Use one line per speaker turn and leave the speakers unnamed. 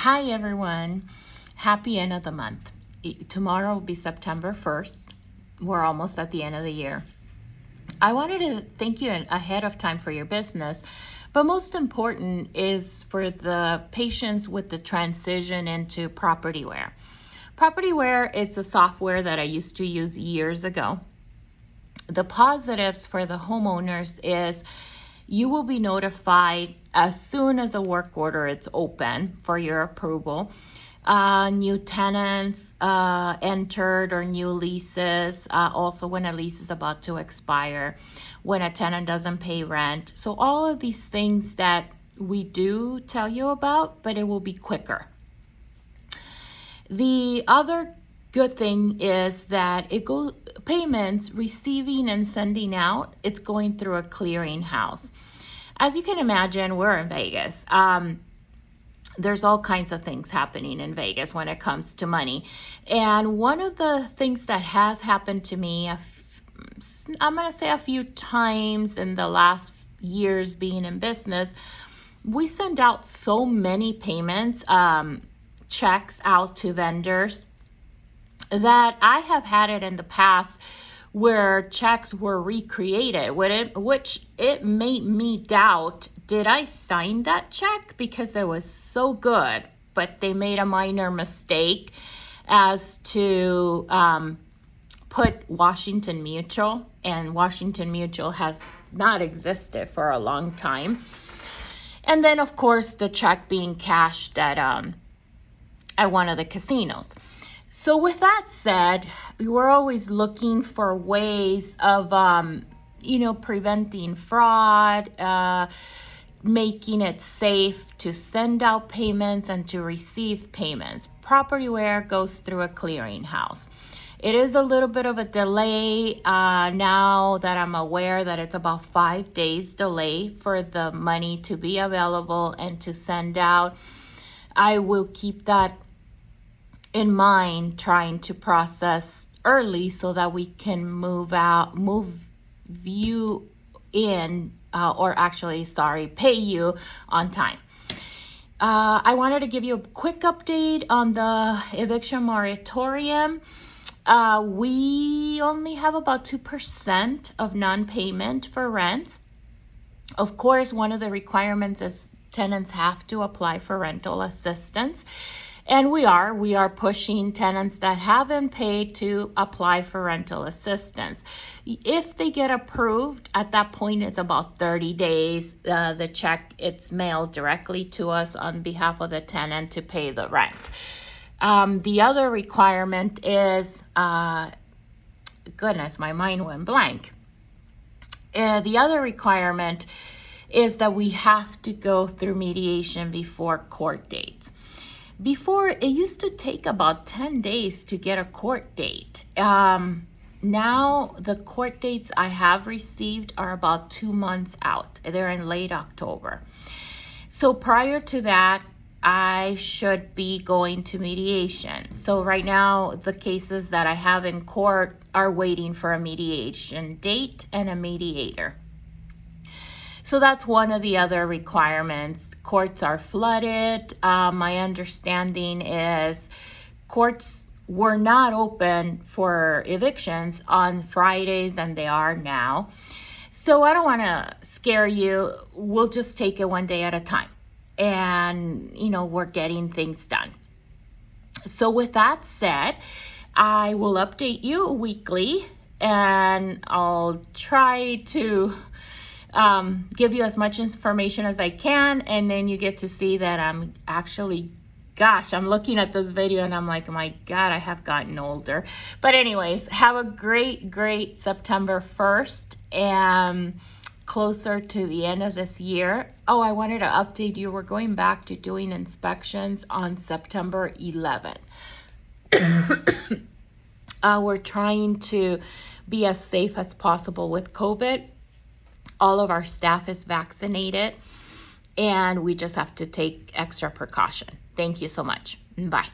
Hi everyone, happy end of the month. Tomorrow will be September 1st. We're almost at the end of the year. I wanted to thank you ahead of time for your business, but most important is for the patients with the transition into Propertyware. Propertyware, it's a software that I used to use years ago. The positives for the homeowners is you will be notified as soon as a work order is open for your approval. New tenants entered or new leases, also when a lease is about to expire, when a tenant doesn't pay rent. So all of these things that we do tell you about, but it will be quicker. The other good thing is that payments receiving and sending out, it's going through a clearinghouse. As you can imagine, we're in Vegas. There's all kinds of things happening in Vegas when it comes to money. And one of the things that has happened to me, I'm going to say a few times in the last years being in business, we send out so many payments, checks out to vendors, that I have had it in the past where checks were recreated, which it made me doubt, did I sign that check? Because it was so good, but they made a minor mistake as to put Washington Mutual, and Washington Mutual has not existed for a long time. And then, of course, the check being cashed at one of the casinos. So with that said, we're always looking for ways of, preventing fraud, making it safe to send out payments and to receive payments. Propertyware goes through a clearinghouse. It is a little bit of a delay now that I'm aware that it's about 5 days delay for the money to be available and to send out. I will keep that in mind, trying to process early so that we can move you in, pay you on time. I wanted to give you a quick update on the eviction moratorium. We only have about 2% of non-payment for rent. Of course, one of the requirements is tenants have to apply for rental assistance. And we are pushing tenants that haven't paid to apply for rental assistance. If they get approved, at that point it's about 30 days. The check, it's mailed directly to us on behalf of the tenant to pay the rent. The other requirement is, goodness, my mind went blank. The other requirement is that we have to go through mediation before court dates. Before, it used to take about 10 days to get a court date. Now, the court dates I have received are about 2 months out. They're in late October. So prior to that, I should be going to mediation. So right now, the cases that I have in court are waiting for a mediation date and a mediator. So that's one of the other requirements. Courts are flooded. My understanding is courts were not open for evictions on Fridays, and they are now. So I don't want to scare you. We'll just take it one day at a time. And, we're getting things done. So with that said, I will update you weekly, and I'll try to give you as much information as I can, and then you get to see that I'm actually, I'm looking at this video and I'm like, my God, I have gotten older. But anyways, have a great September 1st and closer to the end of this year. Oh, I wanted to update you. We're going back to doing inspections on September 11th. We're trying to be as safe as possible with COVID. All of our staff is vaccinated, and we just have to take extra precaution. Thank you so much. Bye.